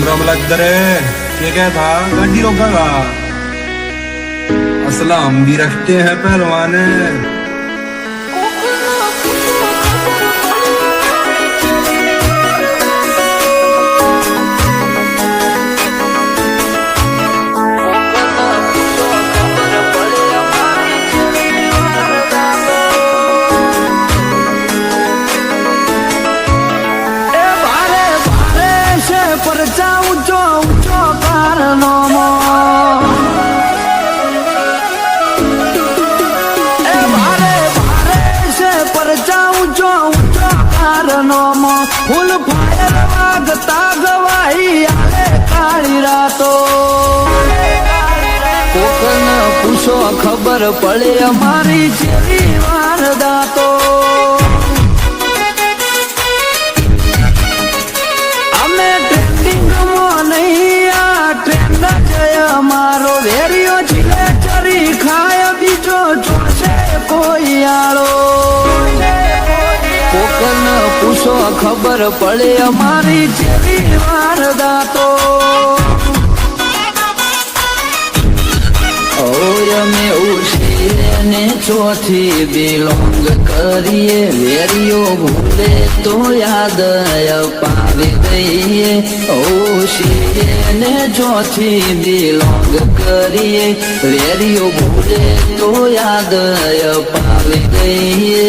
राम लग रे क्या था गाड़ी रोकेगा असला हम भी रखते हैं पहलवान। फूल फायर वागता गवाही आले काली रातो कोकन पूछो खबर पड़े हमारी चेरी वारदातो हमें ट्रेंडिंग में नहीं आ ट्रेंड जय मारो वेरियो छिले चरी खाए बीजो जोशे कोई आलो कोकन पूछो खबर पड़े हमारी चेरी वारदातो में उसे चौथी बिलोंग करिए वेरियो भूले तो याद पावे दइए ओशी ने चौथी बिलोंग करिए वेरियो भूले तो याद पावे दइए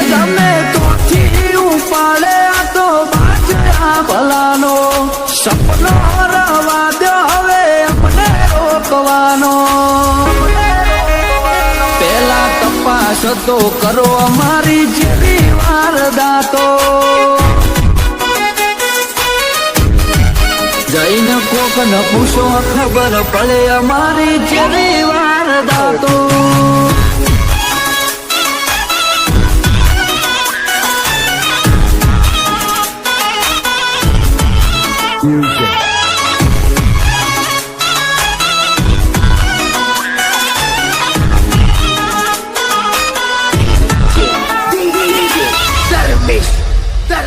તમે તોથી ઉપાડે તો બાજરા ભલાનો સપનો રવા દો હવે અમને રોકવાનો પેલા તપાસ તો કરો અમારી જેવી વારદાતો જઈને કોક ન પૂછો ખબર પડે અમારી જેવી વારદાતો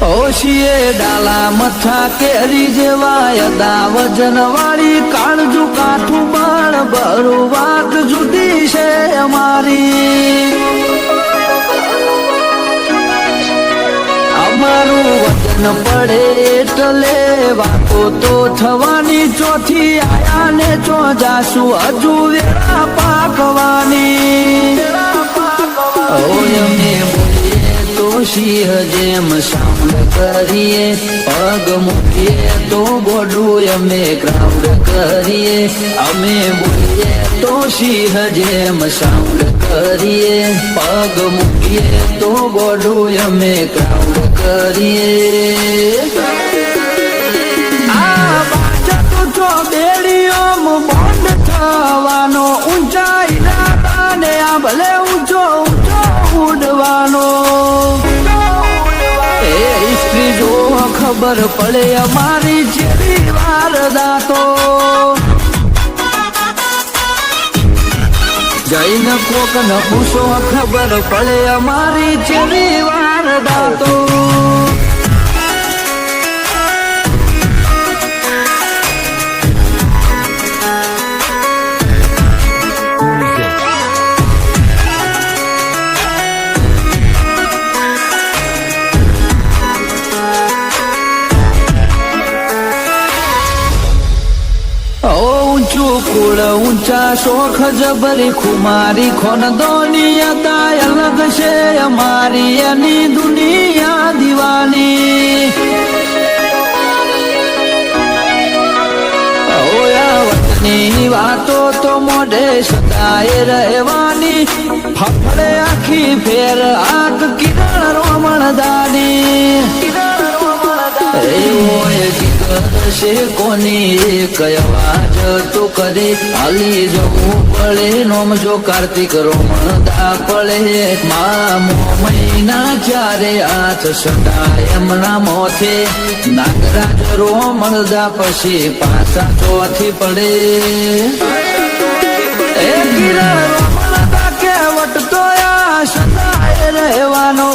ઓશીએ ડાલા મથા કેરી જેવાય દા વજન વાળી કાળજુ કાઠું બાળ ભરું વાત જુદી છે અમારી અમારું વજન પડે એટલે વાતો તો થવાની ચોથી આયા ને ચો જાશું હજુ વેળા પાકવાની અમે તો સિંહ જેમ સાઉન્ડ કરીએ પગ મૂકીએ તો બોડું અમે ક્રાઉડ કરીએ અમે બોલીએ તો સિંહ જેમ સાઉન્ડ કરીએ પગ મૂકીએ તો બોડું અમે ક્રાઉડ કરીએ આ બાજુ તો બેડીઓમ બોન્ડ થવાનો ઊંચાઈ ને આ ભલે ઊંચો ઊંચો ઉડવાનો खबर पड़े हमारी जेरी वारदातो जैन कोक न पूछो खबर पड़े हमारी जेरी वारदातो कुल ऊंचा शोख जबरी खुमारी खोन दोनिया अलग से हमारी यानी दुनिया दीवानी होया वतनी वातो तो मोढे सदाए रहवानी फफड़े आखी फेर आग किरण रोमण दानी कोनी एक आवाज तो करे हाली जमू पड़े नोम जो कार्तिक रोमणदा पड़े मामो महीना चारे हाथ सटाय एमना मोथे नागराज रोमणदा पछी पासा चौथी पड़े रोमणदा के वट तो सदाय रहवानो